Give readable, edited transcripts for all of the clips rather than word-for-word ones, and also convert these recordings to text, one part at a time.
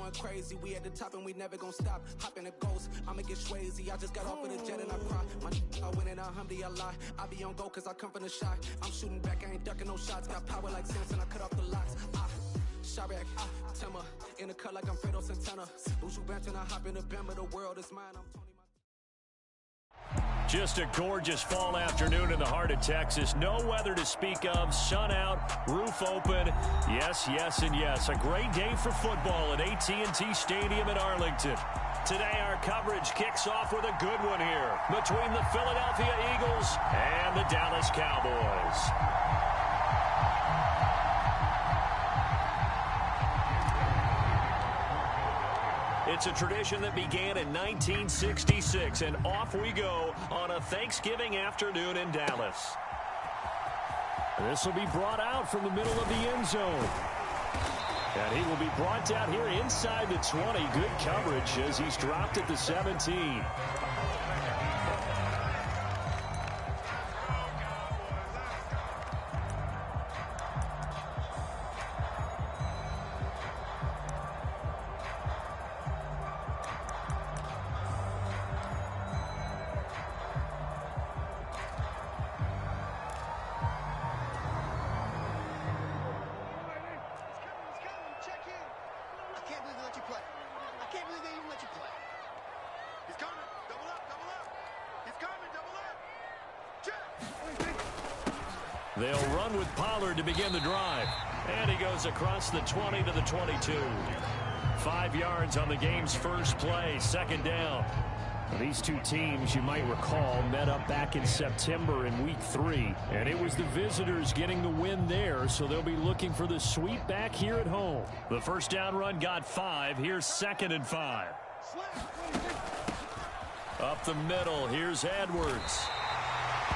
going crazy. We at the top and we never gonna stop. Hop in a ghost, I'ma get Swayze. I just got off of the jet and I cry. My I win in a Humvee a lot. I be on go cause I come from the shot. I'm shooting back, I ain't ducking no shots. Got power like Samson, I cut off the locks. Chirac, Timmer, in the cut like I'm Fredo Santana. Buju Banton, I hop in the Bama, the world is mine. I'm Tony. Just a gorgeous fall afternoon in the heart of Texas. No weather to speak of. Sun out, roof open. Yes, yes, and yes. A great day for football at AT&T Stadium in Arlington. Today our coverage kicks off with a good one here between the Philadelphia Eagles and the Dallas Cowboys. It's a tradition that began in 1966, and off we go on a Thanksgiving afternoon in Dallas. This will be brought out from the middle of the end zone. And he will be brought down here inside the 20. Good coverage as he's dropped at the 17. They'll run with Pollard to begin the drive. And he goes across the 20 to the 22. 5 yards on the game's first play, second down. These two teams, you might recall, met up back in September in Week 3. And it was the visitors getting the win there, so they'll be looking for the sweep back here at home. The first down run got 5. Here's 2nd and 5. Up the middle, here's Edwards.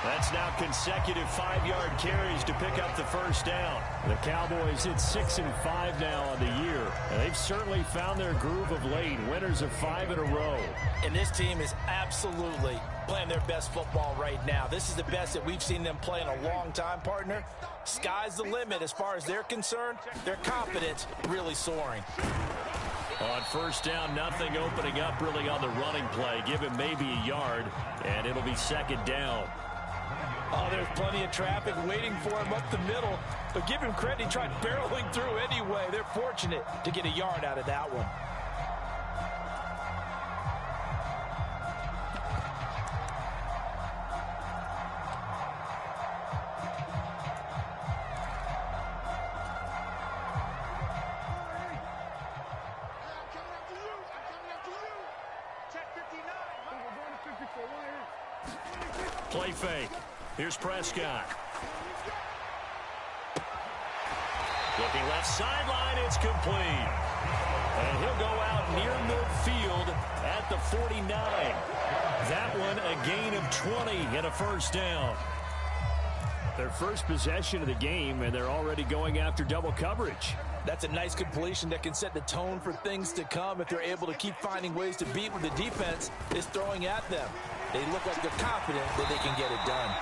That's now consecutive 5-yard carries to pick up the first down. The Cowboys hit 6 and 5 now on the year. And they've certainly found their groove of late. Winners of 5 in a row. And this team is absolutely playing their best football right now. This is the best that we've seen them play in a long time, partner. Sky's the limit as far as they're concerned. Their confidence really soaring. On first down, nothing opening up really on the running play. Give him maybe a yard, and it'll be second down. Oh, there's plenty of traffic waiting for him up the middle. But give him credit, he tried barreling through anyway. They're fortunate to get a yard out of that one. Play fake. Here's Prescott. Looking left sideline, it's complete. And he'll go out near midfield at the 49. That one a gain of 20 and a first down. Their first possession of the game, and they're already going after double coverage. That's a nice completion that can set the tone for things to come if they're able to keep finding ways to beat what the defense is throwing at them. They look like they're confident that they can get it done.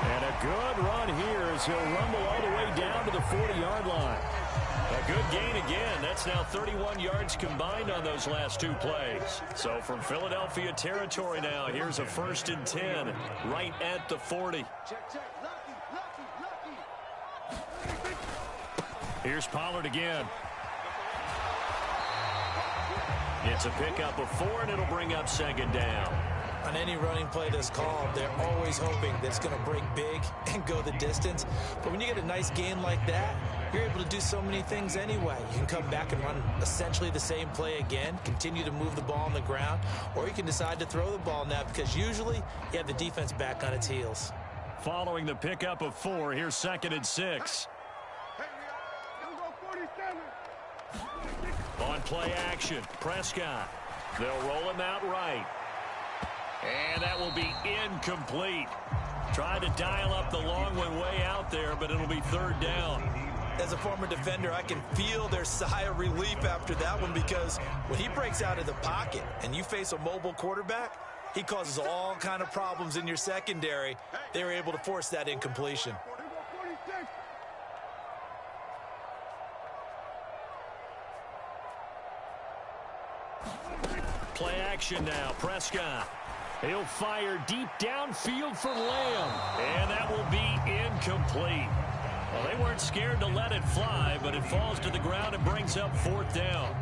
And a good run here as he'll rumble all the way down to the 40-yard line. A good gain again. That's now 31 yards combined on those last 2 plays. So from Philadelphia territory now, here's a 1st and 10 right at the 40. Here's Pollard again. It's a pickup of 4, and it'll bring up second down. On any running play that's called, they're always hoping that it's going to break big and go the distance. But when you get a nice gain like that, you're able to do so many things anyway. You can come back and run essentially the same play again, continue to move the ball on the ground, or you can decide to throw the ball now because usually you have the defense back on its heels. Following the pickup of 4, here's 2nd and 6. On play action, Prescott. They'll roll him out right. And that will be incomplete. Tried to dial up the long one way out there, but it'll be 3rd down. As a former defender, I can feel their sigh of relief after that one because when he breaks out of the pocket and you face a mobile quarterback, he causes all kind of problems in your secondary. They were able to force that incompletion. action now. Prescott. He'll fire deep downfield for Lamb. And that will be incomplete. Well, they weren't scared to let it fly, but it falls to the ground and brings up 4th down.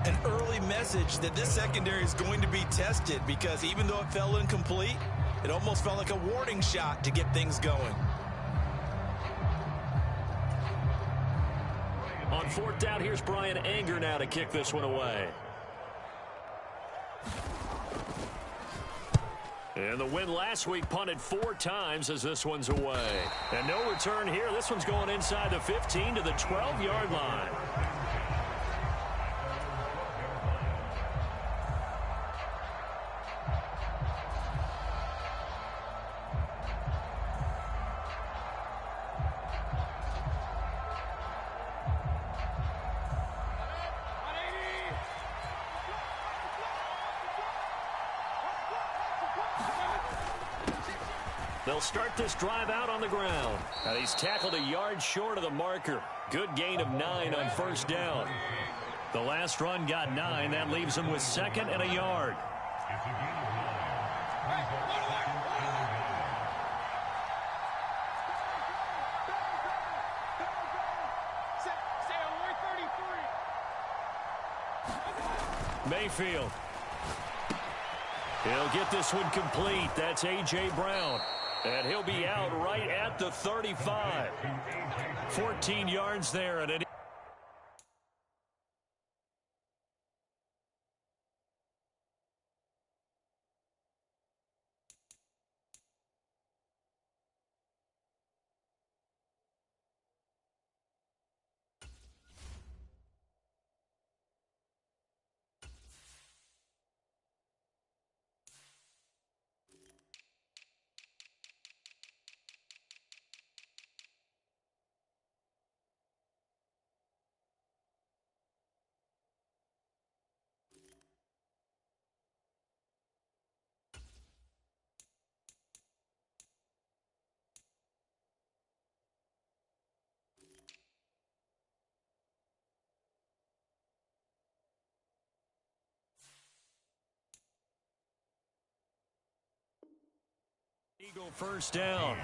An early message that this secondary is going to be tested, because even though it fell incomplete, it almost felt like a warning shot to get things going. On 4th down, here's Brian Anger now to kick this one away. And the win last week punted 4 times as this one's away. And no return here. This one's going inside the 15 to the 12-yard line. They'll start this drive out on the ground. And he's tackled a yard short of the marker. Good gain of 9 on 1st down. The last run got 9. That leaves him with 2nd and a yard. Mayfield. He'll get this one complete. That's A.J. Brown. And he'll be out right at the 35. 14 yards there. And it Eagle 1st down.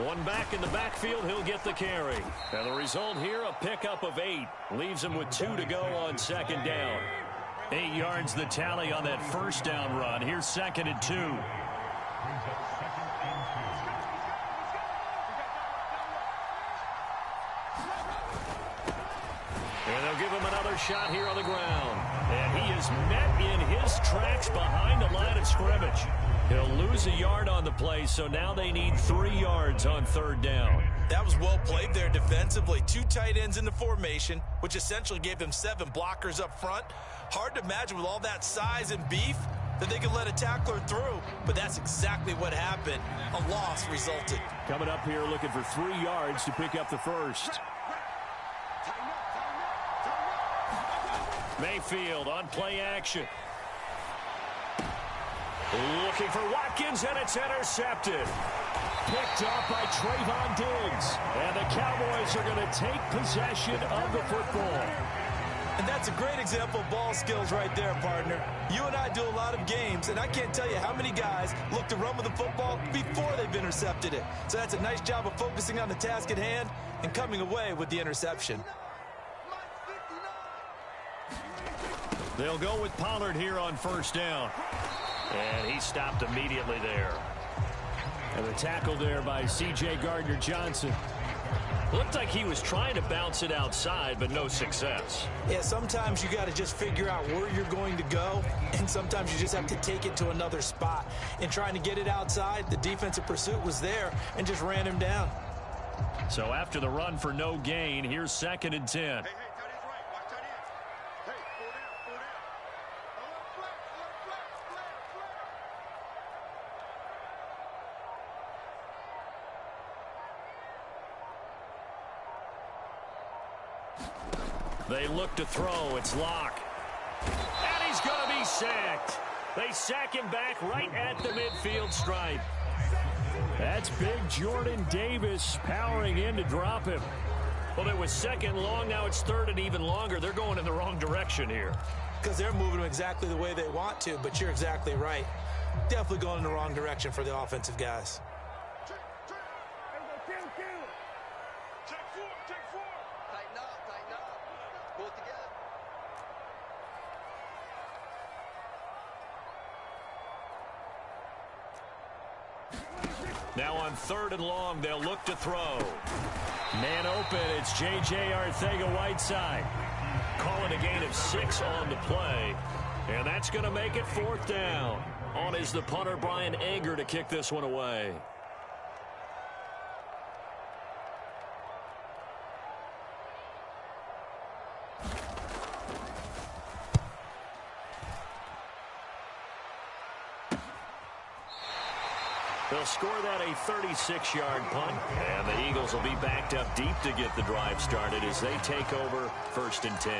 One back in the backfield, he'll get the carry. And the result here, a pickup of 8. Leaves him with 2 to go on 2nd down. 8 yards the tally on that 1st down run. Here's 2nd and 2. And they'll give him another shot here on the ground. And he is met in his tracks behind the line of scrimmage. He'll lose a yard on the play, so now they need 3 yards on 3rd down. That was well played there defensively. 2 tight ends in the formation, which essentially gave them 7 blockers up front. Hard to imagine with all that size and beef that they could let a tackler through, but that's exactly what happened. A loss resulted. Coming up here looking for 3 yards to pick up the 1st. Mayfield on play action. Looking for Watkins, and it's intercepted. Picked off by Trayvon Diggs. And the Cowboys are going to take possession of the football. And that's a great example of ball skills right there, partner. You and I do a lot of games, and I can't tell you how many guys look to run with the football before they've intercepted it. So that's a nice job of focusing on the task at hand and coming away with the interception. They'll go with Pollard here on 1st down. And he stopped immediately there. And the tackle there by C.J. Gardner-Johnson. Looked like he was trying to bounce it outside, but no success. Yeah, sometimes you got to just figure out where you're going to go, and sometimes you just have to take it to another spot. In trying to get it outside, the defensive pursuit was there and just ran him down. So after the run for no gain, here's 2nd and 10. They look to throw. It's Locke. And he's going to be sacked. They sack him back right at the midfield stripe. That's big Jordan Davis powering in to drop him. Well, it was second long. Now it's third and even longer. They're going in the wrong direction here. Because they're moving exactly the way they want to, but you're exactly right. Definitely going in the wrong direction for the offensive guys. Now on third and long, they'll look to throw. Man open, it's J.J. Arcega-Whiteside. Calling a gain of 6 on the play. And that's going to make it fourth down. On is the punter, Brian Anger, to kick this one away. They'll score that a 36-yard punt, and the Eagles will be backed up deep to get the drive started as they take over first and 10.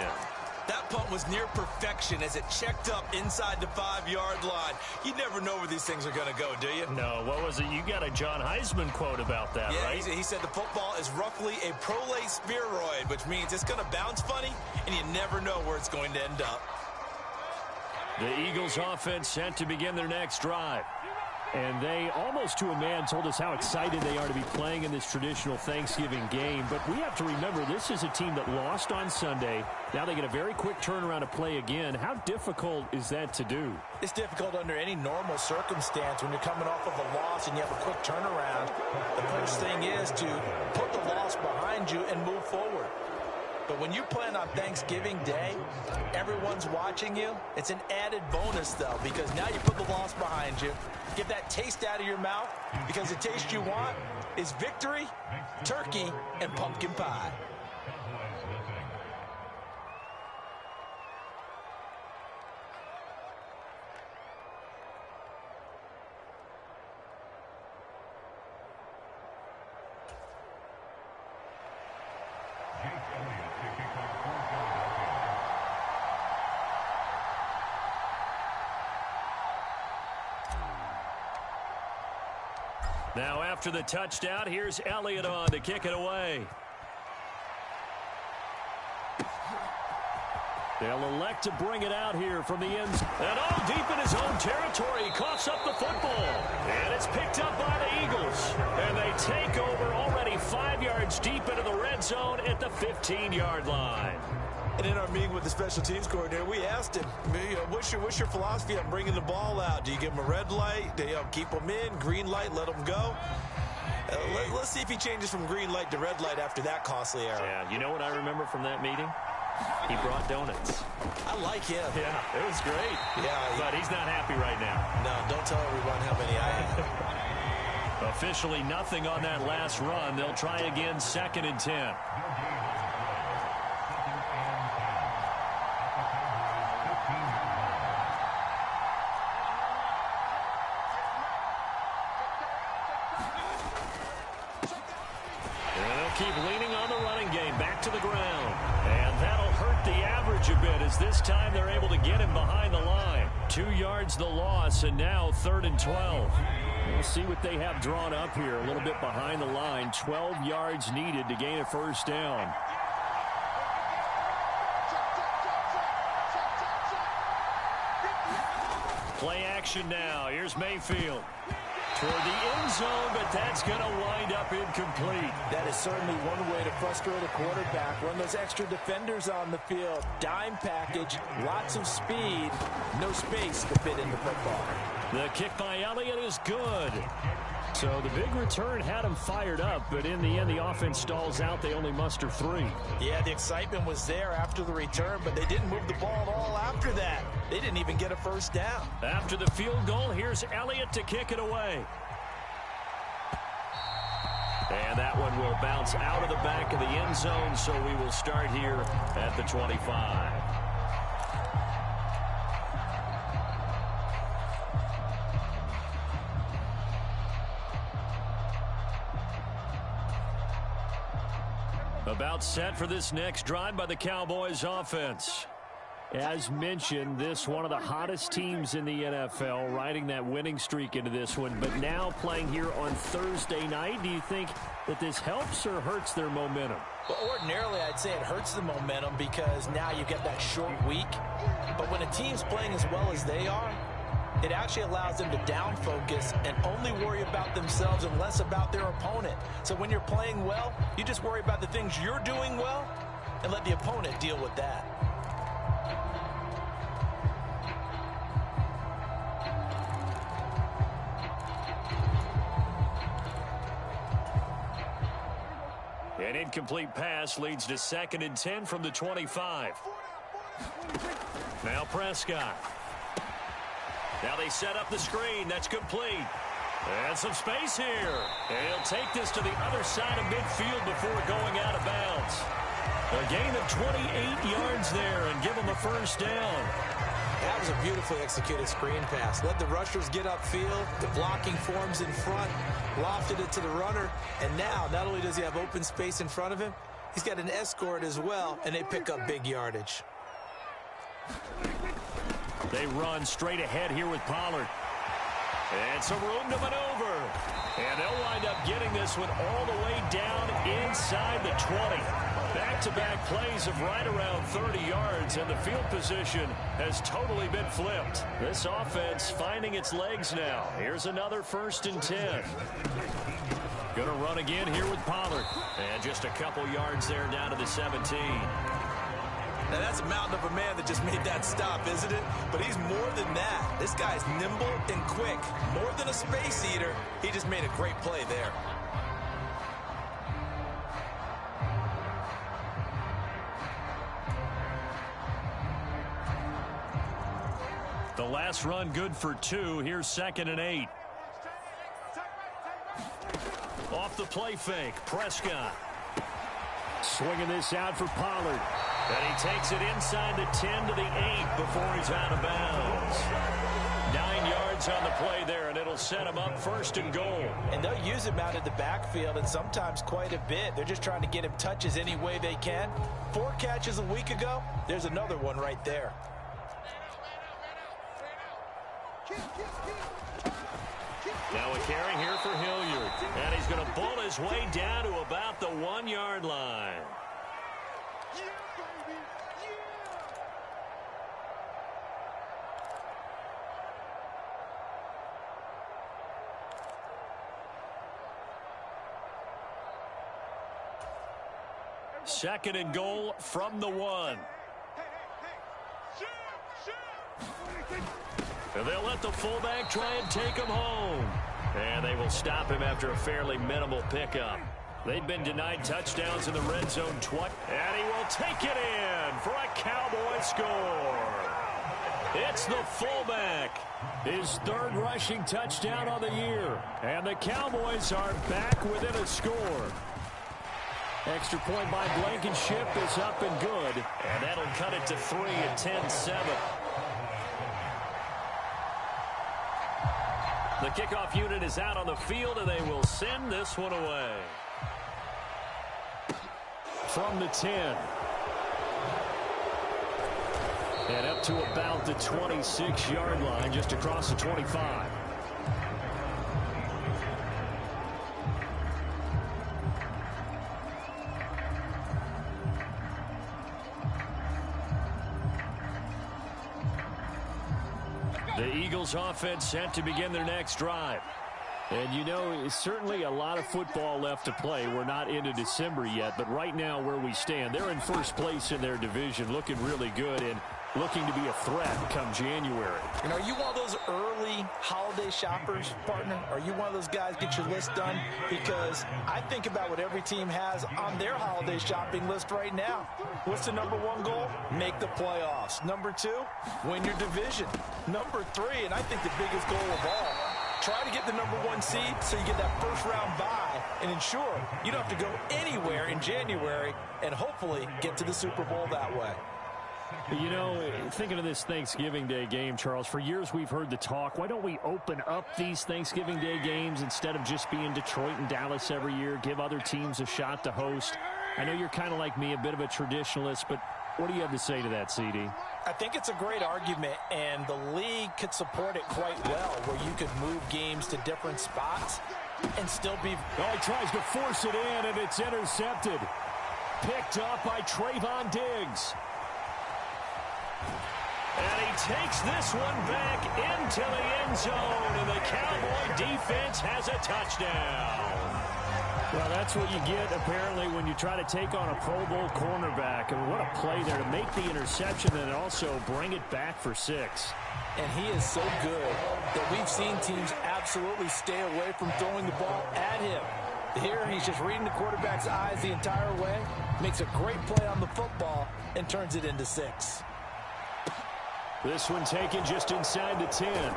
That punt was near perfection as it checked up inside the 5-yard line. You never know where these things are going to go, do you? No, what was it? You got a John Heisman quote about that, yeah, right? He said the football is roughly a prolate spheroid, which means it's going to bounce funny, and you never know where it's going to end up. The Eagles offense set to begin their next drive. And they, almost to a man, told us how excited they are to be playing in this traditional Thanksgiving game. But we have to remember, this is a team that lost on Sunday. Now they get a very quick turnaround to play again. How difficult is that to do? It's difficult under any normal circumstance when you're coming off of a loss and you have a quick turnaround. The first thing is to put the loss behind you and move forward. But when you plan on Thanksgiving Day, everyone's watching you. It's an added bonus, though, because now you put the loss behind you. Get that taste out of your mouth, because the taste you want is victory, turkey, and pumpkin pie. Now after the touchdown, here's Elliott on to kick it away. They'll elect to bring it out here from the end. And all deep in his own territory, he coughs up the football. And it's picked up by the Eagles. And they take over already 5 yards deep into the red zone at the 15-yard line. And in our meeting with the special teams coordinator, we asked him, what's your philosophy on bringing the ball out? Do you give them a red light? Do you keep them in? Green light, let them go? Let's see if he changes from green light to red light after that costly error. Yeah, you know what I remember from that meeting? He brought donuts. I like him. Yeah, it was great. Yeah, but he's not happy right now. No, don't tell everyone how many I have. Officially nothing on that last run. They'll try again, second and 10. Keep leaning on the running game, back to the ground. And that'll hurt the average a bit as this time they're able to get him behind the line. 2 yards the loss, and now third and 12. We'll see what they have drawn up here. A little bit behind the line. 12 yards needed to gain a first down. Play action now. Here's Mayfield. Toward the end zone, but that's going to wind up incomplete. That is certainly one way to frustrate a quarterback. Run those extra defenders on the field. Dime package, lots of speed, no space to fit in the football. The kick by Elliott is good. So the big return had him fired up, but in the end, the offense stalls out. They only muster 3. Yeah, the excitement was there after the return, but they didn't move the ball at all after that. They didn't even get a first down. After the field goal, here's Elliott to kick it away. And that one will bounce out of the back of the end zone, so we will start here at the 25. About set for this next drive by the Cowboys offense. As mentioned, this one of the hottest teams in the NFL, riding that winning streak into this one, but now playing here on Thursday night. Do you think that this helps or hurts their momentum? Well, ordinarily, I'd say it hurts the momentum because now you get that short week. But when a team's playing as well as they are, it actually allows them to down focus and only worry about themselves and less about their opponent. So when you're playing well, you just worry about the things you're doing well and let the opponent deal with that. An incomplete pass leads to 2nd and 10 from the 25. Now Prescott. Now they set up the screen. That's complete. And some space here. And he'll take this to the other side of midfield before going out of bounds. A gain of 28 yards there and give him a first down. That was a beautifully executed screen pass. Let the rushers get upfield. The blocking forms in front. Lofted it to the runner. And now, not only does he have open space in front of him, he's got an escort as well, and they pick up big yardage. They run straight ahead here with Pollard. And some room to maneuver. And they'll wind up getting this one all the way down inside the 20. Back-to-back plays of right around 30 yards, and the field position has totally been flipped. This offense finding its legs now. Here's another 1st and 10. Going to run again here with Pollard. And just a couple yards there down to the 17. Now, that's a mountain of a man that just made that stop, isn't it? But he's more than that. This guy's nimble and quick. More than a space eater, he just made a great play there. The last run good for 2. Here's 2nd and 8. Off the play fake, Prescott. Swinging this out for Pollard. And he takes it inside the 10 to the 8 before he's out of bounds. 9 yards on the play there, and it'll set him up 1st and goal. And they'll use him out of the backfield, and sometimes quite a bit. They're just trying to get him touches any way they can. 4 catches a week ago. There's another one right there. Now a carry here for Hilliard. And he's going to bull his way down to about the 1-yard line. Second and goal from the 1. And they'll let the fullback try and take him home. And they will stop him after a fairly minimal pickup. They've been denied touchdowns in the red zone twice. And he will take it in for a Cowboy score. It's the fullback. His 3rd rushing touchdown on the year. And the Cowboys are back within a score. Extra point by Blankenship is up and good. And that'll cut it to 3 at 10-7. The kickoff unit is out on the field, and they will send this one away. From the 10. And up to about the 26-yard line, just across the 25. The Eagles offense set to begin their next drive. And you know, certainly a lot of football left to play. We're not into December yet, but right now where we stand, they're in 1st place in their division, looking really good and looking to be a threat come January. And are you one of those early holiday shoppers, partner? Are you one of those guys get your list done? Because I think about what every team has on their holiday shopping list right now. What's the number 1 goal? Make the playoffs. Number 2, win your division. Number 3, and I think the biggest goal of all, try to get the number 1 seed so you get that 1st round bye and ensure you don't have to go anywhere in January and hopefully get to the Super Bowl that way. You know, thinking of this Thanksgiving Day game, Charles, for years we've heard the talk, why don't we open up these Thanksgiving Day games instead of just being Detroit and Dallas every year, give other teams a shot to host? I know you're kind of like me, a bit of a traditionalist, but what do you have to say to that, CD? I think it's a great argument, and the league could support it quite well, where you could move games to different spots and still be... Oh, he tries to force it in, and it's intercepted. Picked up by Trayvon Diggs. And he takes this one back into the end zone, and the Cowboy defense has a touchdown. Well, that's what you get, apparently, when you try to take on a Pro Bowl cornerback. And what a play there to make the interception and also bring it back for 6. And he is so good that we've seen teams absolutely stay away from throwing the ball at him. Here, he's just reading the quarterback's eyes the entire way, makes a great play on the football, and turns it into 6. This one taken just inside the 10.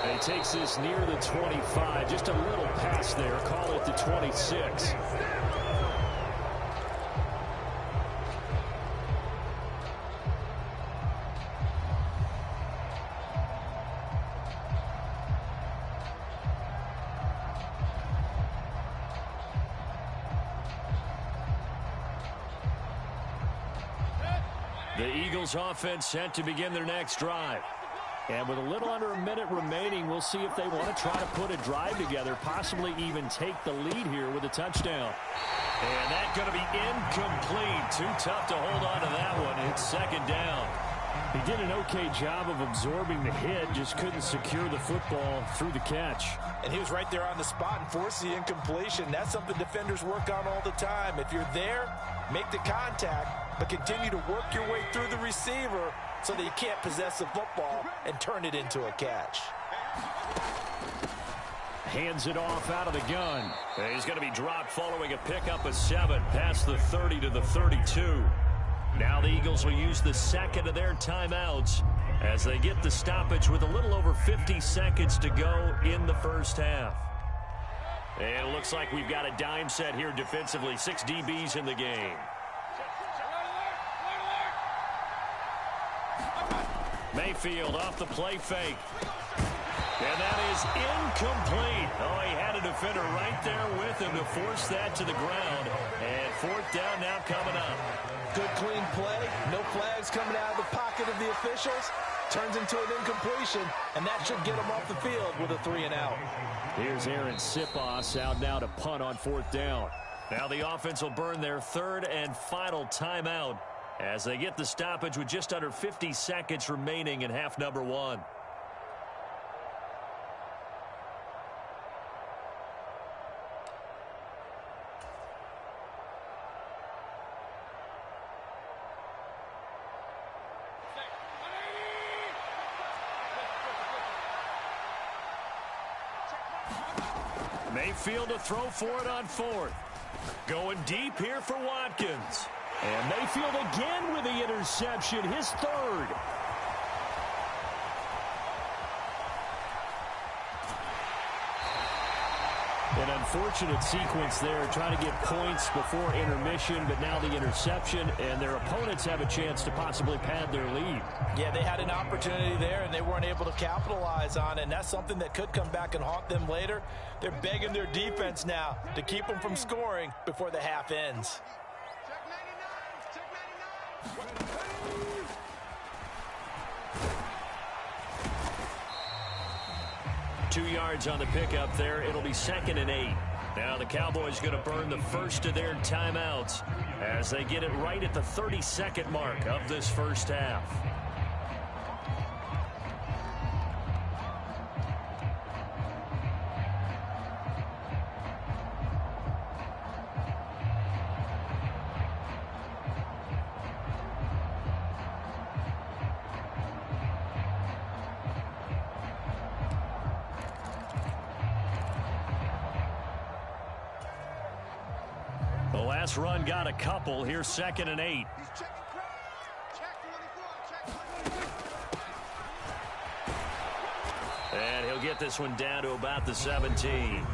And he takes this near the 25. Just a little pass there. Call it the 26. The Eagles offense set to begin their next drive. And with a little under a minute remaining, we'll see if they want to try to put a drive together, possibly even take the lead here with a touchdown. And that's going to be incomplete. Too tough to hold on to that one. It's second down. He did an okay job of absorbing the hit, just couldn't secure the football through the catch. And he was right there on the spot and forced the incompletion. That's something defenders work on all the time. If you're there, make the contact, but continue to work your way through the receiver so that you can't possess the football and turn it into a catch. Hands it off out of the gun. And he's going to be dropped following a pickup of 7 past the 30 to the 32. Now the Eagles will use the second of their timeouts as they get the stoppage with a little over 50 seconds to go in the first half. And it looks like we've got a dime set here defensively. 6 DBs in the game. Mayfield off the play fake. And that is incomplete. Oh, he had a defender right there with him to force that to the ground. And fourth down now coming up. Good clean play. No flags coming out of the pocket of the officials. Turns into an incompletion, and that should get him off the field with a 3-and-out. Here's Aaron Sipos out now to punt on fourth down. Now the offense will burn their third and final timeout as they get the stoppage with just under 50 seconds remaining in half number 1. Mayfield to throw for it on fourth. Going deep here for Watkins. And Mayfield again with the interception, his third. An unfortunate sequence there, trying to get points before intermission, but now the interception, and their opponents have a chance to possibly pad their lead. Yeah, they had an opportunity there, and they weren't able to capitalize on it, and that's something that could come back and haunt them later. They're begging their defense now to keep them from scoring before the half ends. 2 yards on the pickup there. It'll be 2nd and 8. Now the Cowboys going to burn the first of their timeouts as they get it right at the 32nd mark of this first half. The last run got a couple. Here's 2nd and 8. And he'll get this one down to about the 17.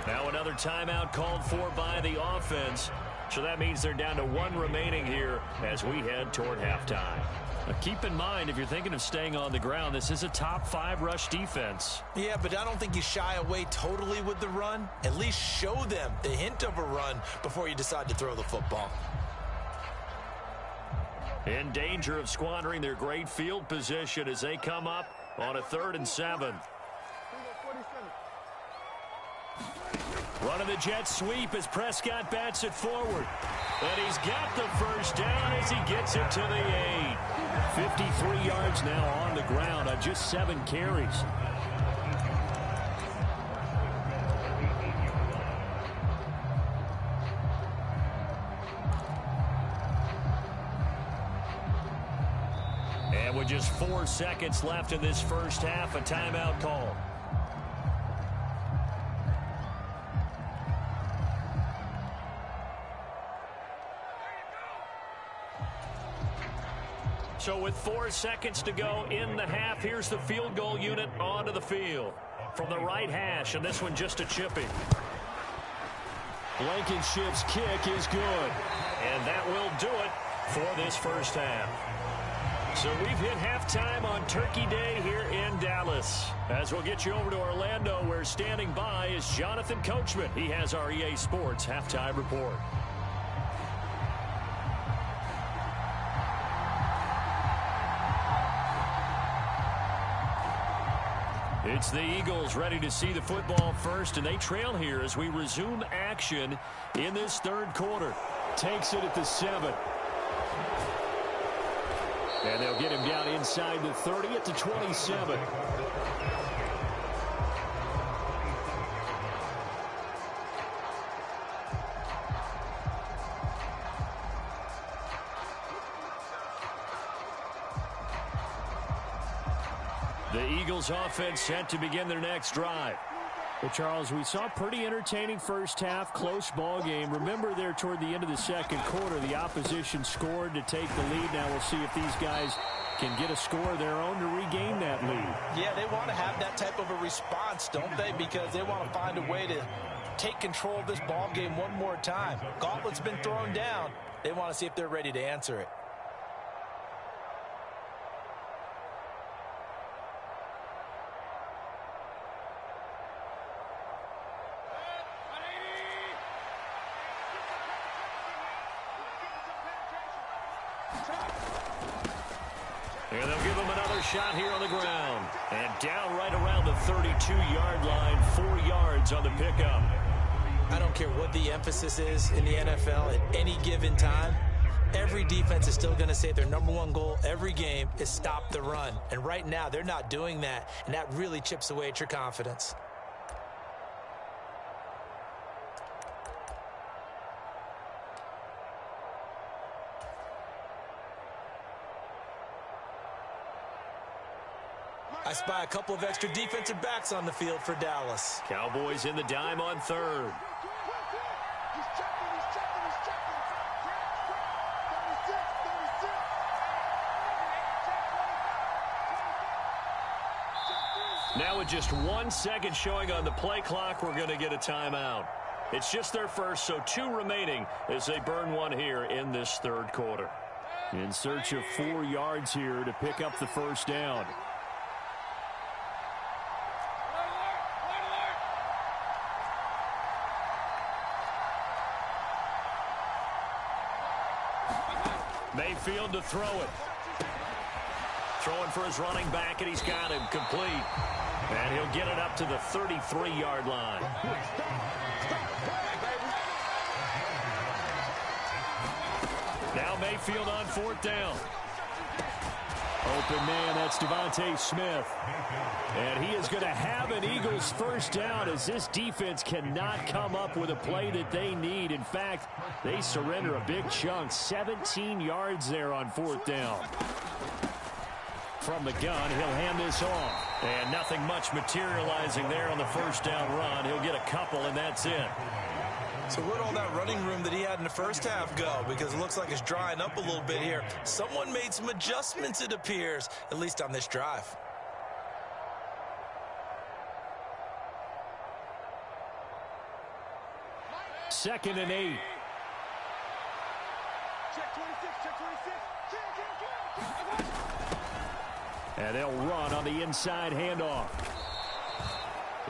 Now another timeout called for by the offense. So that means they're down to one remaining here as we head toward halftime. Now keep in mind, if you're thinking of staying on the ground, this is a top 5 rush defense. Yeah, but I don't think you shy away totally with the run. At least show them the hint of a run before you decide to throw the football. In danger of squandering their great field position as they come up on a 3rd and 7. Running the jet sweep as Prescott bats it forward. And he's got the first down as he gets it to the 8. 53 yards now on the ground on just 7 carries. And with just 4 seconds left in this first half, a timeout call. So with 4 seconds to go in the half, here's the field goal unit onto the field. From the right hash, and this one just a chipping. Blankenship's kick is good. And that will do it for this first half. So we've hit halftime on Turkey Day here in Dallas. As we'll get you over to Orlando, where standing by is Jonathan Coachman. He has our EA Sports halftime report. It's the Eagles ready to see the football first, and they trail here as we resume action in this 3rd quarter. Takes it at the 7. And they'll get him down inside the 30 at the 27. The Eagles offense set to begin their next drive. Well, Charles, we saw a pretty entertaining first half, close ball game. Remember there toward the end of the 2nd quarter, the opposition scored to take the lead. Now we'll see if these guys can get a score of their own to regain that lead. Yeah, they want to have that type of a response, don't they? Because they want to find a way to take control of this ball game one more time. Gauntlet's been thrown down. They want to see if they're ready to answer it. And they'll give him another shot here on the ground. And down right around the 32-yard line, 4 yards on the pickup. I don't care what the emphasis is in the NFL at any given time. Every defense is still going to say their #1 goal every game is stop the run. And right now, they're not doing that, and that really chips away at your confidence. I spy a couple of extra defensive backs on the field for Dallas. Cowboys in the dime on 3rd. Now with just 1 second showing on the play clock, we're going to get a timeout. It's just their first, so 2 remaining as they burn one here in this 3rd quarter. In search of 4 yards here to pick up the first down. Mayfield to throw it. Throwing for his running back, and he's got him complete. And he'll get it up to the 33-yard line. Now Mayfield on 4th down. Open man, that's Devontae Smith. And he is going to have an Eagles first down as this defense cannot come up with a play that they need. In fact, they surrender a big chunk, 17 yards there on 4th down. From the gun, he'll hand this off. And nothing much materializing there on the first down run. He'll get a couple, and that's it. So where'd all that running room that he had in the first half go? Because it looks like it's drying up a little bit here. Someone made some adjustments, it appears, at least on this drive. 2nd and 8. Check 26, check 26. And they'll run on the inside handoff.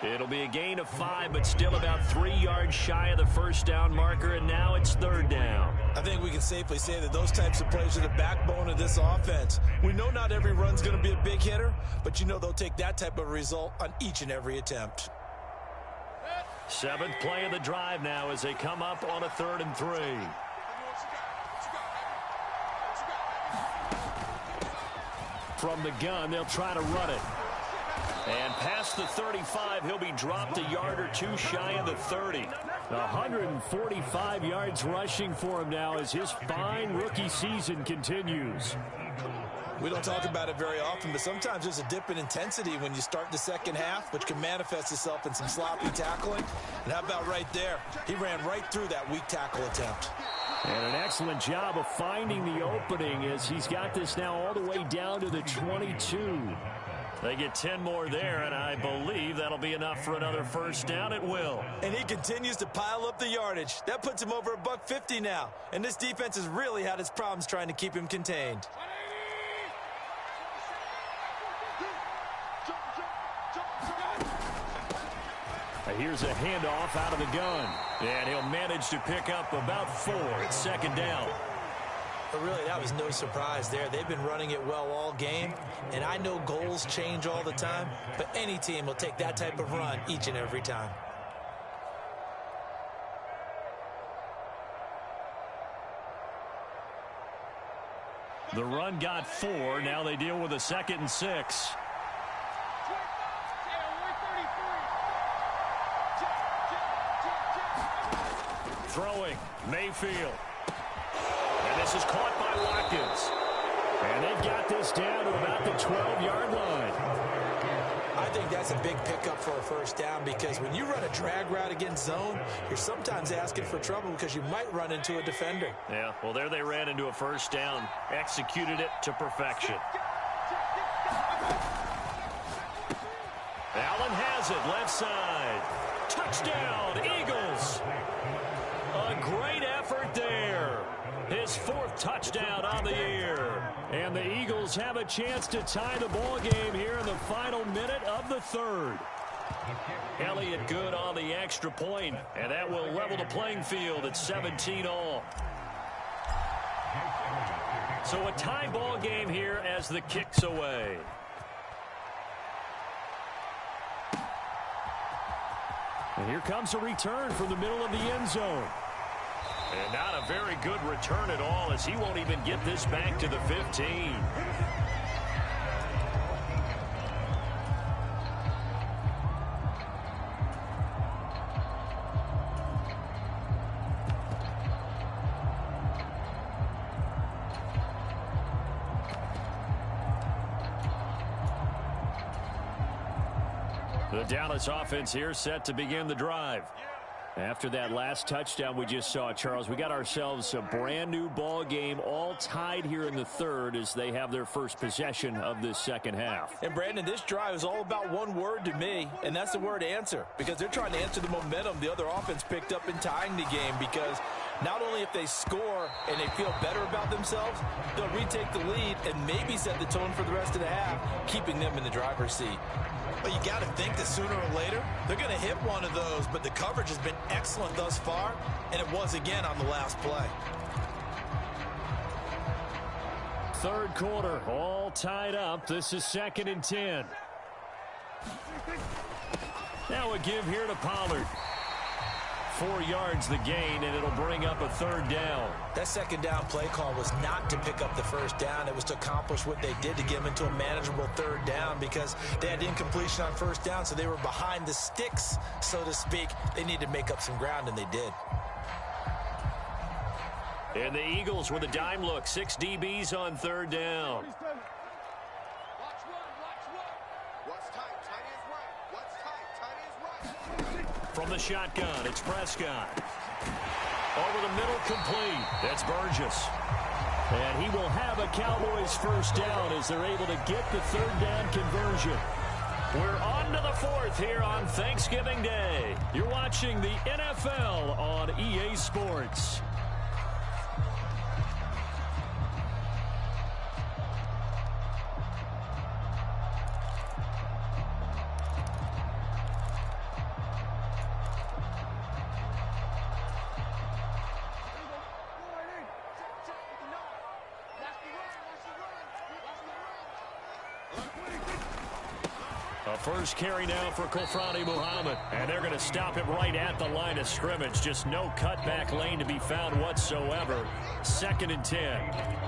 It'll be a gain of 5, but still about 3 yards shy of the first down marker, and now it's 3rd down. I think we can safely say that those types of plays are the backbone of this offense. We know not every run's going to be a big hitter, but you know they'll take that type of result on each and every attempt. 7th play of the drive now as they come up on a 3rd and 3. From the gun, they'll try to run it. And past the 35, he'll be dropped a yard or 2 shy of the 30. 145 yards rushing for him now as his fine rookie season continues. We don't talk about it very often, but sometimes there's a dip in intensity when you start the second half, which can manifest itself in some sloppy tackling. And how about right there? He ran right through that weak tackle attempt. And an excellent job of finding the opening as he's got this now all the way down to the 22. They get 10 more there, and I believe that'll be enough for another first down. It will. And he continues to pile up the yardage. That puts him over $150 now. And this defense has really had its problems trying to keep him contained. Here's a handoff out of the gun. And he'll manage to pick up about 4. It's 2nd down. But really, that was no surprise there. They've been running it well all game. And I know goals change all the time, but any team will take that type of run each and every time. The run got 4. Now they deal with a 2nd and 6. Throwing, Mayfield. And this is caught by Watkins. And they've got this down to about the 12-yard line. I think that's a big pickup for a first down because when you run a drag route against zone, you're sometimes asking for trouble because you might run into a defender. Yeah, well, there they ran into a first down, executed it to perfection. Allen has it, left side. Touchdown, Eagles. A great effort there. His 4th touchdown on the year. And the Eagles have a chance to tie the ball game here in the final minute of the 3rd. Elliott good on the extra point, and that will level the playing field at 17-all. So a tie ball game here as the kick's away. And here comes a return from the middle of the end zone. And not a very good return at all as he won't even get this back to the 15. The Dallas offense here set to begin the drive. After that last touchdown we just saw, Charles, we got ourselves a brand new ball game, all tied here in the 3rd as they have their first possession of this second half. And Brandon, this drive is all about one word to me, and that's the word answer, because they're trying to answer the momentum the other offense picked up in tying the game, because not only if they score and they feel better about themselves, they'll retake the lead and maybe set the tone for the rest of the half, keeping them in the driver's seat. But you got to think that sooner or later, they're going to hit one of those. But the coverage has been excellent thus far, and it was again on the last play. 3rd quarter, all tied up. This is 2nd and 10. Now a give here to Pollard. 4 yards the gain, and it'll bring up a 3rd down. That 2nd down play call was not to pick up the first down. It was to accomplish what they did to get them into a manageable 3rd down because they had incompletion on first down, so they were behind the sticks, so to speak. They needed to make up some ground, and they did. And the Eagles with a dime look. 6 DBs on 3rd down. From the shotgun, it's Prescott. Over the middle, complete. That's Burgess. And he will have a Cowboys first down as they're able to get the 3rd down conversion. We're on to the fourth here on Thanksgiving Day. You're watching the NFL on EA Sports. A first carry now for Kofrani Muhammad. And they're going to stop him right at the line of scrimmage. Just no cutback lane to be found whatsoever. 2nd and 10.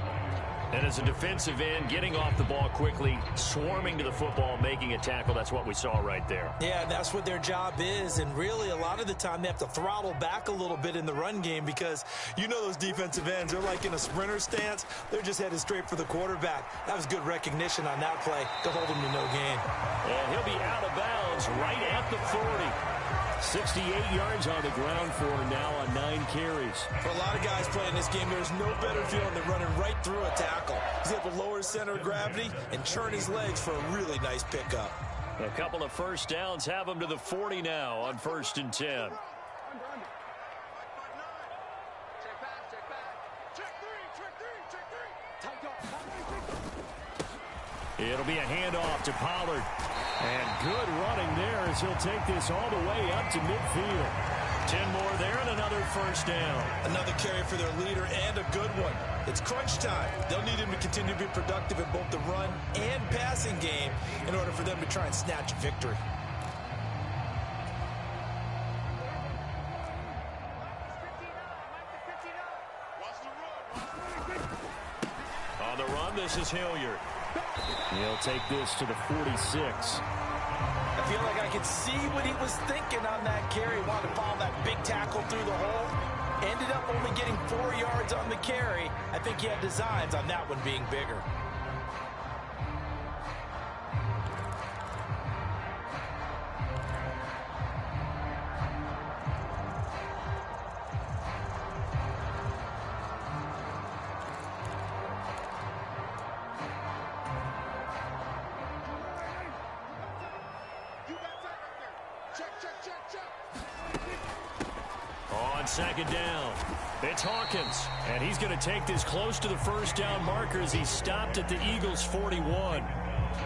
And as a defensive end, getting off the ball quickly, swarming to the football, making a tackle. That's what we saw right there. Yeah, and that's what their job is. And really, a lot of the time, they have to throttle back a little bit in the run game because you know those defensive ends, they're like in a sprinter stance. They're just headed straight for the quarterback. That was good recognition on that play to hold him to no gain. And he'll be out of bounds right at the 40. 68 yards on the ground for him now on 9 carries. For a lot of guys playing this game, there's no better feeling than running right through a tackle. He's able to lower his center of gravity and churn his legs for a really nice pickup. A couple of first downs have him to the 40 now on 1st and 10. It'll be a handoff to Pollard. And good running there as he'll take this all the way up to midfield. 10 more there and another first down. Another carry for their leader and a good one. It's crunch time. They'll need him to continue to be productive in both the run and passing game in order for them to try and snatch victory. On the run, this is Hilliard. He'll take this to the 46. I feel like I could see what he was thinking on that carry. Wanted to follow that big tackle through the hole. Ended up only getting 4 yards on the carry. I think he had designs on that one being bigger. On 2nd down, it's Hawkins, and he's going to take this close to the first down marker as he stopped at the Eagles' 41.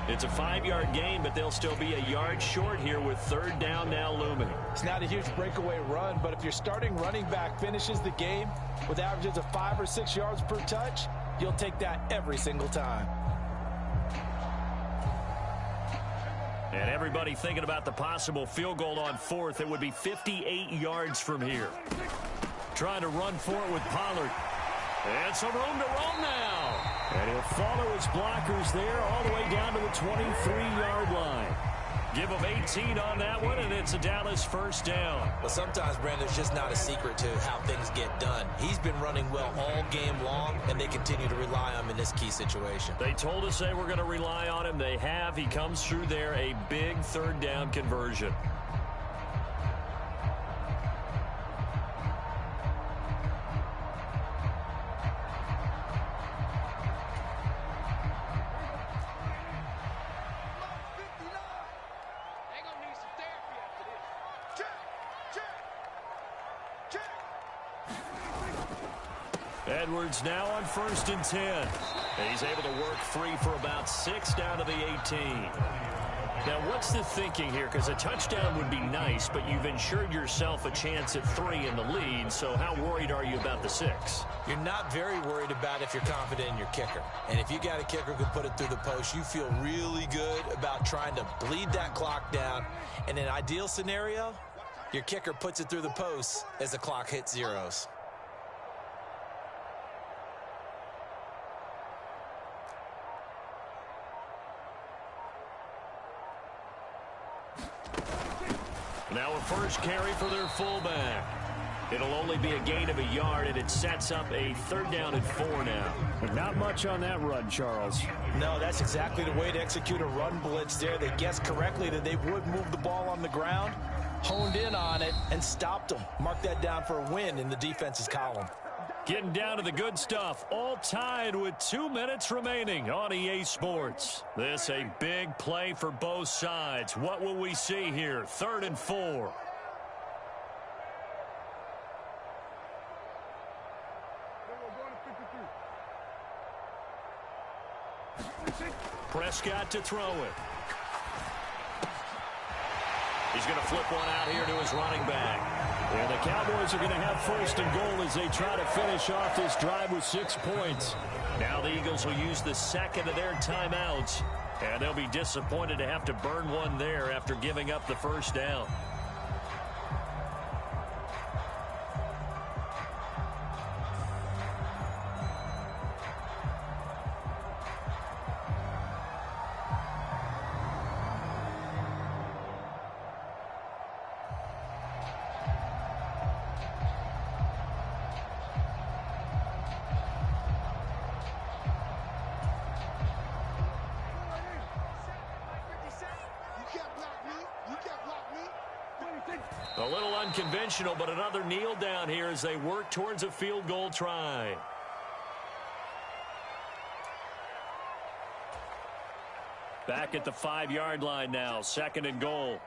It's a 5-yard gain, but they'll still be a yard short here with 3rd down now looming. It's not a huge breakaway run, but if your starting running back finishes the game with averages of 5 or 6 yards per touch, you'll take that every single time. And everybody thinking about the possible field goal on 4th. It would be 58 yards from here. Trying to run for it with Pollard. And some room to roam now. And he'll follow his blockers there all the way down to the 23-yard line. Give him 18 on that one, and it's a Dallas first down. Well, sometimes, Brandon, it's just not a secret to how things get done. He's been running well all game long, and they continue to rely on him in this key situation. They told us they were going to rely on him. They have. He comes through there, a big 3rd down conversion. Edwards now on 1st and 10. And he's able to work free for about 6 down to the 18. Now, what's the thinking here? Because a touchdown would be nice, but you've ensured yourself a chance at 3 in the lead, so how worried are you about the 6? You're not very worried about if you're confident in your kicker. And if you got a kicker who can put it through the post, you feel really good about trying to bleed that clock down. In an ideal scenario, your kicker puts it through the post as the clock hits zeros. Now a first carry for their fullback. It'll only be a gain of a yard, and it sets up a 3rd down and 4 now. Not much on that run, Charles. No, that's exactly the way to execute a run blitz there. They guessed correctly that they would move the ball on the ground, honed in on it, and stopped them. Mark that down for a win in the defense's column. Getting down to the good stuff, all tied with 2 minutes remaining on EA Sports. This a big play for both sides. What will we see here? 3rd and 4. Prescott to throw it. He's going to flip one out here to his running back. Yeah, the Cowboys are going to have 1st and goal as they try to finish off this drive with 6 points. Now the Eagles will use the 2nd of their timeouts, and they'll be disappointed to have to burn one there after giving up the 1st down. A little unconventional, but another kneel down here as they work towards a field goal try. Back at the 5-yard line now, 2nd and goal.